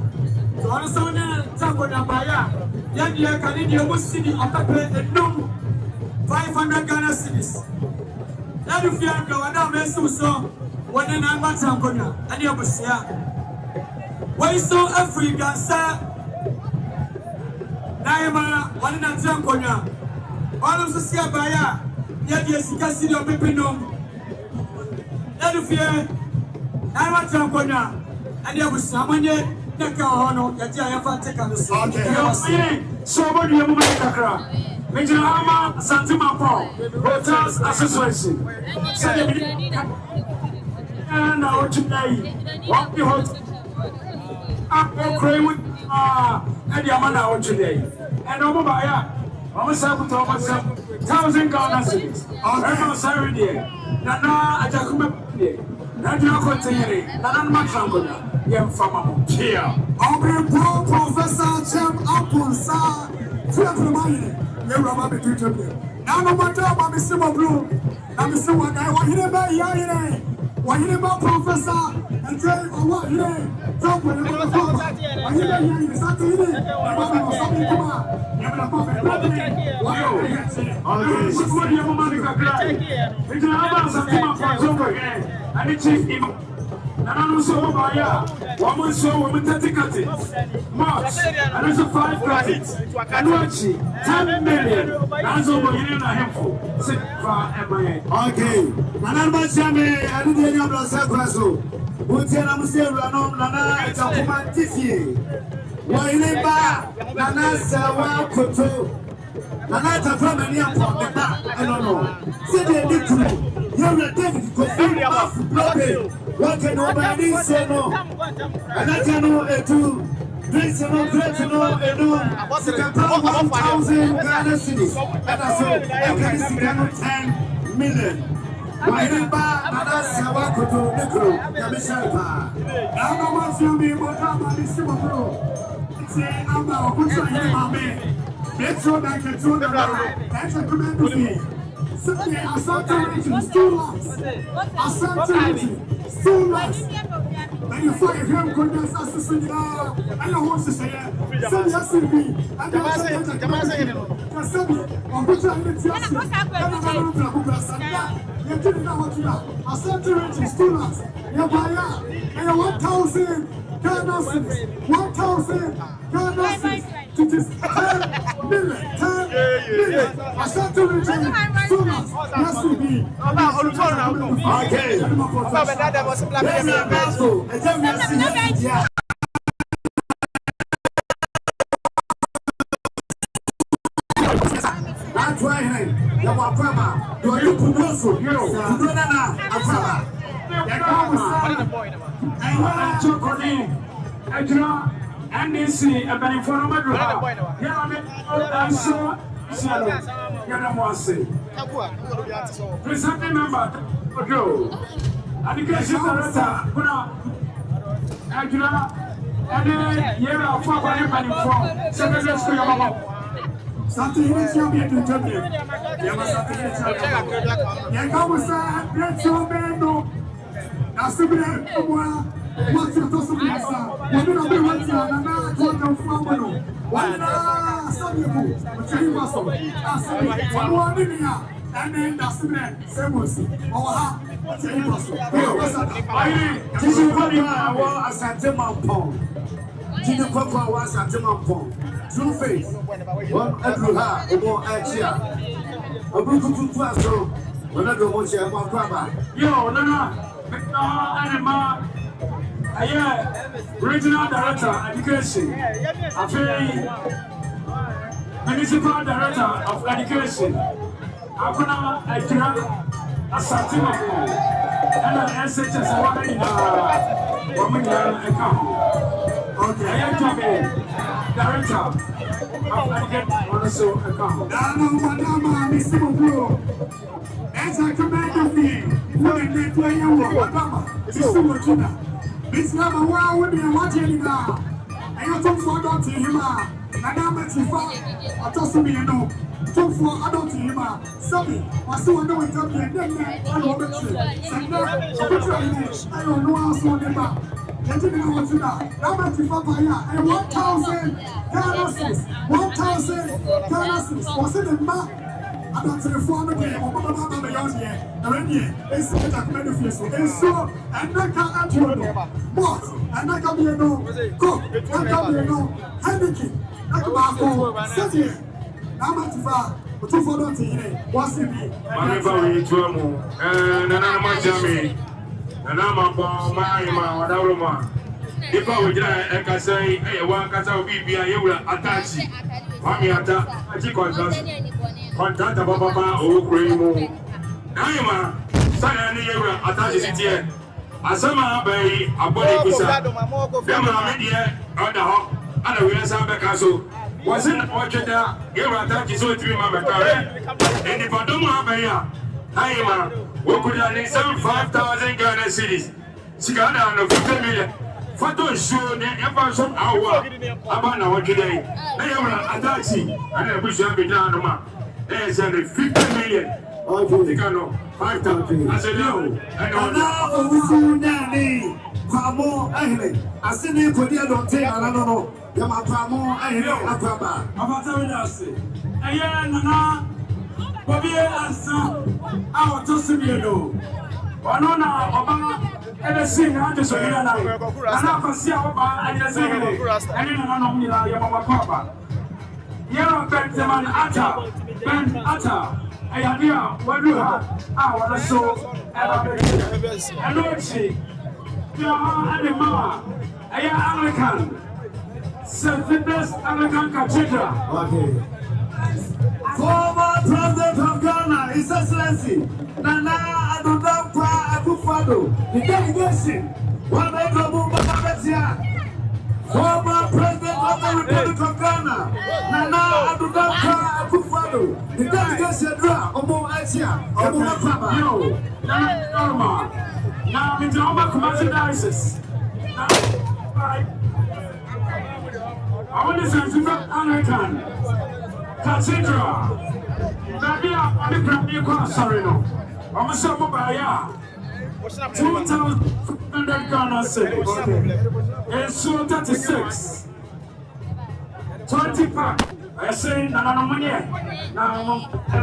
So I saw the Japonia Baya. Yan year Canadian was city of the noon 500 Ghana cedis. That if you are going down, so when I'm not Tangonia, and you was here. Why so Africa, sir? Naima, one in a Tangonia. All of the Siabaya, yet yes, you can see your people. That if you are not Tangonia, and you was someone yet. Okay. So what do you want to cry? Major Ama Asante Mampongmanhene Hotels Association. And now today, what the hotel? I'm going with and Yamana today. And over by almost 1,000 Ghana cedis. I'm sorry, dear. Nana Agyapong. Nana Osei Bonsu II. Here. Professor Chem Apunsa. Nana Blue. I'm so what I want to buy. What you about Professor and tell you what you talk with the Nana Osei Woman show woman 30 cuttings. March, and also 5 cuttings. And watching 10 million. That's over here in a handful. Sit far MIA. Okay. Nana Bachame, I didn't know about Sagrasso. What's your name? Nana Agyapong Tiffy. Why Nana Sawa Koto. Nana Agyapong and Yapon. I don't know. Say they did to me. You're a David. What can nobody say no? And I can know a two. Dress no, dress no, a no. 1,000 Ghana cedis. And I said, I can see 10 million. Why did Nana Sawa Koto Negro? Yamisha. Now, no one's going to be able to come on this bro. Say, I'm not going to my man. Let's show that I can show the that's a command to me. Simply, Asante regions, 2 lots. Asante regions, 2 lots. And you find him going to assassinate. I don't want to say it. Send us to me. I don't say it. Just send me. On which I didn't just say. You're doing that what you are. Asante regions, 2 lots. You're by and you're 1,000 Ghana cedis. 1,000 Ghana cedis. To this 10 million. 10 million. Asante regions, 2 lots. Yes, to be. Okay. try ya wapama you are kudoso kudona na afama ya kama chokoni ajira NDC abani for madro ya me also salo yana mwase present member okay education director kuna ajira ane yera for bani for secondary school ya mama Santi Hirisha be to Tokyo. Yama Santi Hirisha. Yakamusa, Retro Bendo. Asubire, Owa, what's your Tosubiasa? You don't know what's your Nana, Total Famano. Wana, Sabu, Charimaso, Asabi, Wawania, and then Asubire, Semusi, Oha, Charimaso. I Asante Mampongmanhene. Jino Papa was Asante Mampongmanhene. True face. One Adruha, Omo Achia. A Bruku Paso, one of the ones you have one Papa. Yo, Nana, Anima, Regional Director, Education. I feel Municipal Director of Education. Akuna Ajira, Asante Mampongmanhene, and an SHS woman account. Okay, I am talking. Director of also account. Madama, Mr. Bro. As I command of me, when they play you, Madama, Mr. Mokina. Miss Lama, why would you want any now? I got to forget to him. Madama Tifa, I told me, you know, took for adult him. Sorry, I saw no one talking, and then I don't know. I don't know how to remember. And 1,000 Ghana 1,000 Ghana was in the map. I don't say for me, I'm beyond here. Already, it's a documentary face. And so, and I can't answer. But, and I can be no cook, I can be no Henneke, I can be no Namatifa, but two for nothing. What's it be? I'm going to and I'm my jammy. And I'm a bomb, my Wadawama. If I would I can say, hey, one can tell me, you will attach it. Mamiata, I think contact Baba, oh, Grimo. Naima, Sanani, you will attach it here. Asama Bay, a body pizza. Dema media, on the hop, and a real Samba wasn't orchard there, you will attach it so 3 months. And if I don't have a Naima, what could I need 5,000 Ghana cedis? Sigana and 50 million. Fato show the episode hour about our today. They are attaching, and I wish you have been done. There's 50 million. Oh, you can 5,000. I said, no. And now, Nani, Pamo, I said, you could not take a no. Come on, Pamo, I know Papa. I'm not saying that. I am Nana. Bobby answer our Tosimio. Wanona Obama and sing out to Soyana. And I can see Oba and the same. And in Anomila Yamama Papa. Yellow Benjamin Atta, Ben Atta, Ayania, Wadua, our soul, and Lord she, Yama and the Mama, Aya Anglican, St. Vitus Anglican Cathedral. Okay. Former President of Ghana, His Excellency Nana Osei the delegation, one of the former President of the Republic of Ghana, Nana Osei the delegation, Omo Achia, Omo Papa. Yo, now in the commercial diocese. I want to say to Anglican Cathedral. I'm sorry, no. I'm sorry, Baya. 2,500 Ghana cedis. And so 36. 20 pack. I say, Nana money. Now I'm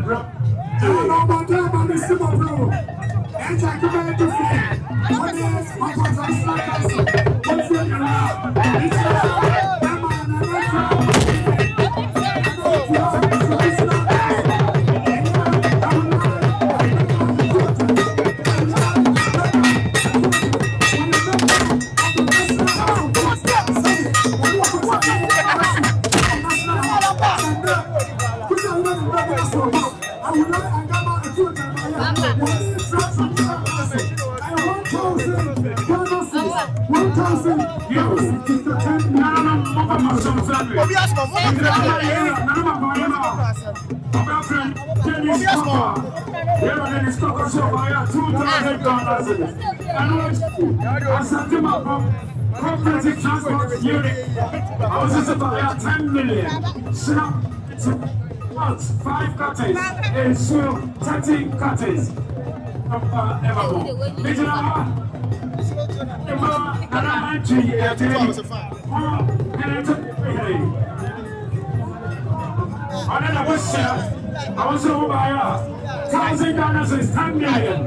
Put would like Agama and two of them. Asante Mampongmanhene Transport Unit. I was just about 10 million. Snap 5 cutters and show 30 cutters. Agyapong. I was over by 1,000 Ghana is 10 million.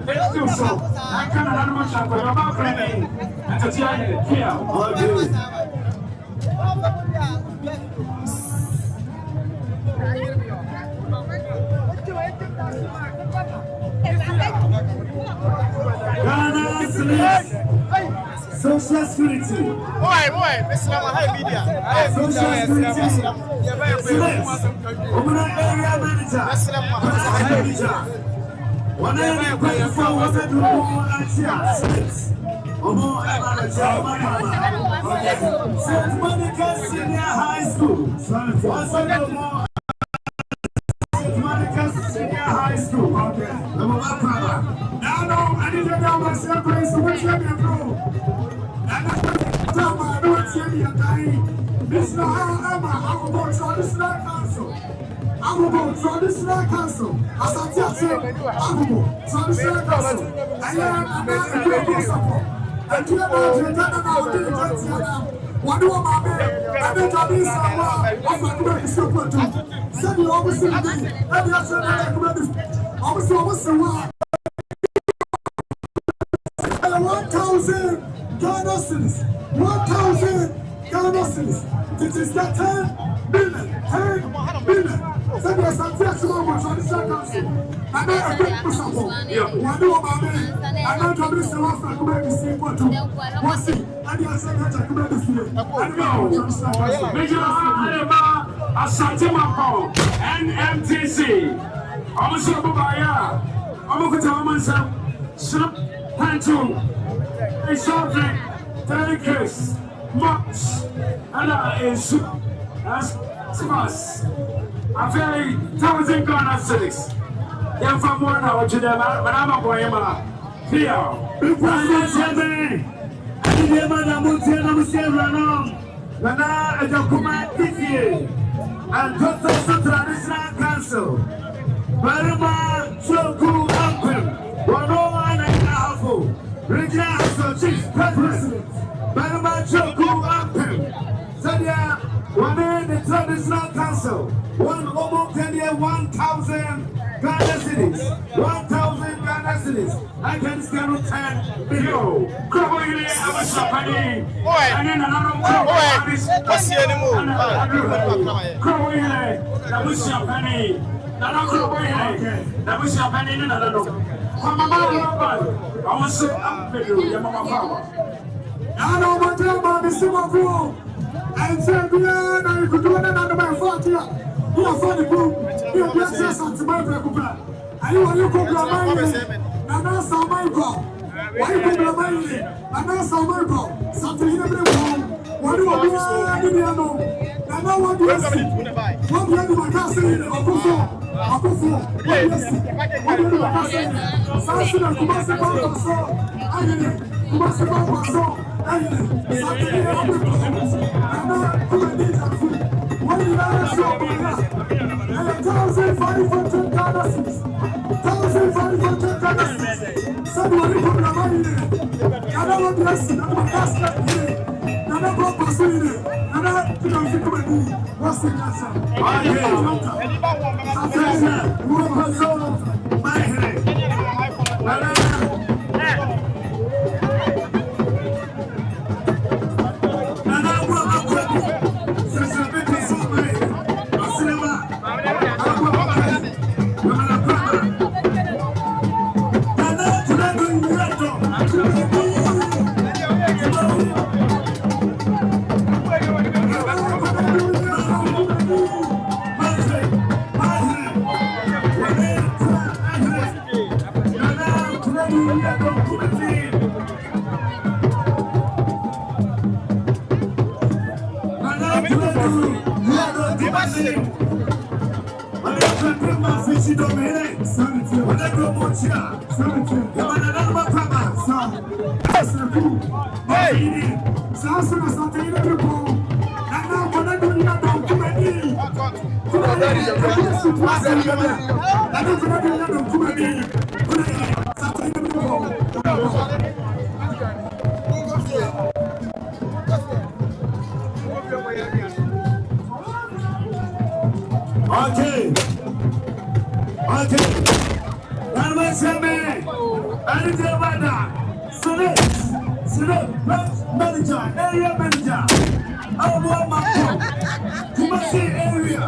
Let's do so. I can't have much of a friend and to tell you here. Ghana social security. Boy, Mr. Media. Social security. Area manager. One of the great forward to do St. Monica Senior High School. St. Monica Senior High School. Now, I need to know myself, place to which let me go. And I tell my notes here, you're dying. This is how I'm going to traditional council. Agyapong traditional council. Asante Agyapong traditional council. I am a great support. I do not know what do I mean? I think I need someone. I'm not going to support you. Send you always in the day. Every other night, I'm going to always the one. 1,000 Ghana cedis. 1,000 Ghana cedis. It is the 10 billion. 10 billion. Send us a traditional council. I know a great support. What do I mean? I know to be so often to make the same one too. What's it? And you are saying that I can make the same. I know. Major Asante Mampongmanhene NMTC. I'm a super buyer. I'm going to tell myself, shop, panto, a short drink, 30 case, much, and a soup. That's us. I feel 1,000 Ghana cedis. Yeah, from one hour to them, but I'm a boy. Here, Nana Agyapong and Total Traditional Council. Barima Choku Ampem, 101.5. Regional Chief President. Barima Choku Ampem. Sadia, one in the Traditional Council. One over 1,000 Ghana cedis. 1,000 Ghana cedis. I can stand 10 below. Come here, I'm a champagne. And then another one. What's the animal? Come here, I'm a champagne. Nana Come here, I'm a champagne. Nana Come on, I want to say, I'm a power. I know what you're about to see my fool. And say, I could do another by 40. You are funny, boo. You are just Asante Mampongmanhene. Are you going to go to Nana Osei Bonsu II? Why you go to Nana Osei Bonsu II? Something you never know. What do you want to do? Nana, what do you see? What do you want to say? Akufo. What do you see? What do you want to say? Sansina Kumasi Bonsu. Ayene. Kumasi Bonsu. Ayene. Something you never know. Nana, Kumasi Bonsu. What do you want to say? 1,500 Ghana cedis. 1,500 Ghana cedis. Somebody put the money in it. Nana one blessing. Nana casket in it. Nana purpose in it. Nana to the community. What's the answer? I hear you. Okay. Manager, area manager. Our Mampong, Kumasi area,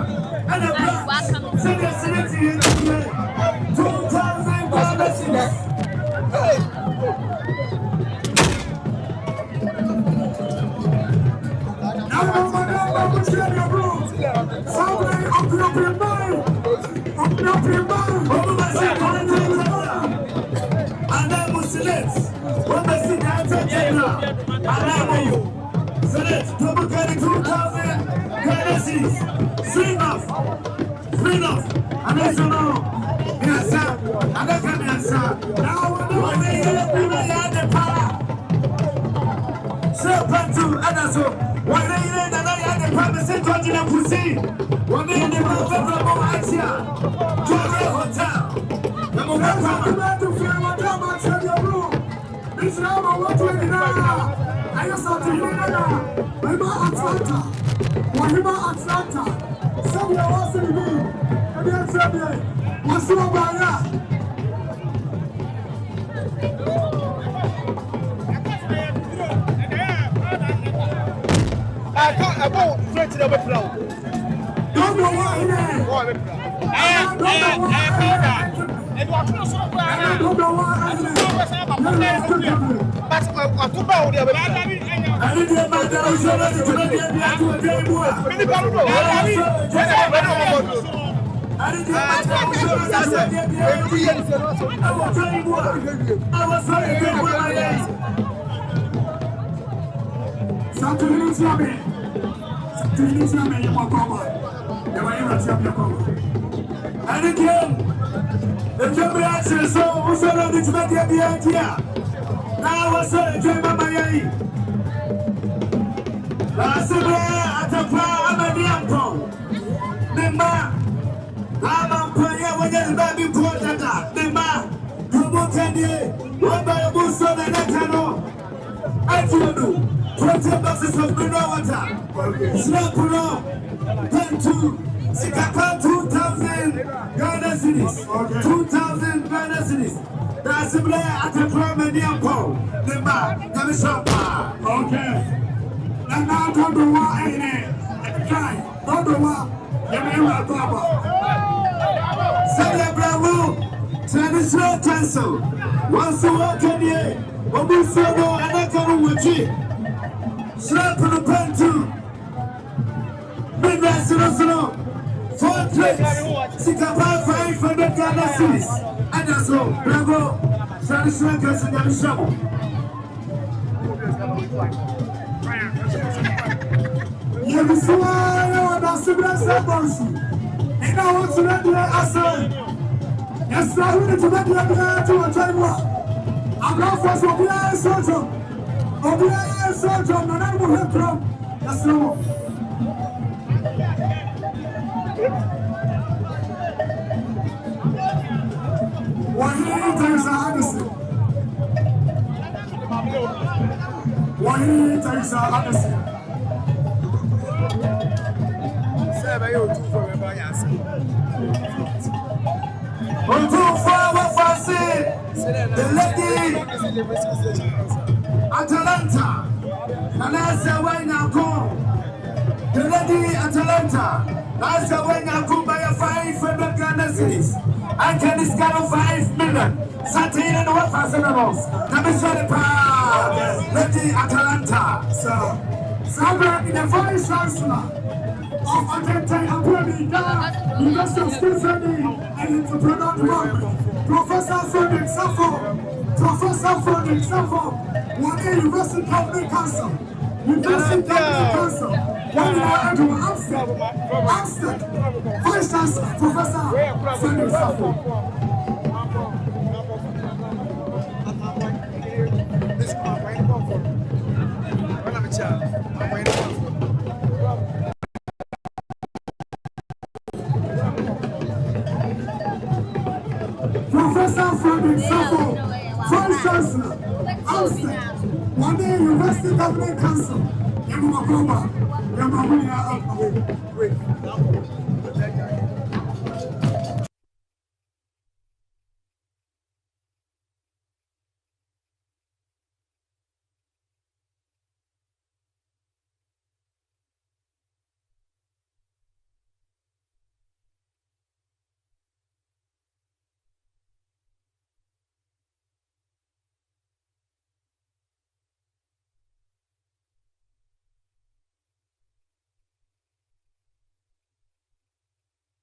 and a black senior city in the 2,000 policies. Atlanta. Somewhere else in the room. What's wrong about that? I won't straight to the web now. Don't know why he there. Traditional council. Once you walk in here, what we say no, and I come with you. Slap on the pen too. Midnight Sino, 4 plates. Sikapa 500 Ghana cedis. And that's all. Bravo. Traditional council, you're in trouble. You're Asante Bonsu. And I want to let you answer. Yes, I will to let you to a time. I'm not for Obia Soto. Obia Soto, Nana Osei. That's no. One times Anderson. One times Anderson. The lady Atalanta, Nana Osei the lady Atalanta, Nana Osei by a 500 Ghana cedis. I can discount 5 million. Satin and what fascinables. Commissioner Lady Atalanta. So, Sabra in the Vice Chancellor of Asante Mampongmanhene University of Switzerland and Entrepreneur Development. Professor Frederick Safo, one University Public Council, University Public Council. One now to Amsterdam, Vice Chancellor, Professor Sani Safo. Professor Sani Safo, Vice Chancellor, Amsterdam, one day University Governing Council, Yamaha, Yamaha,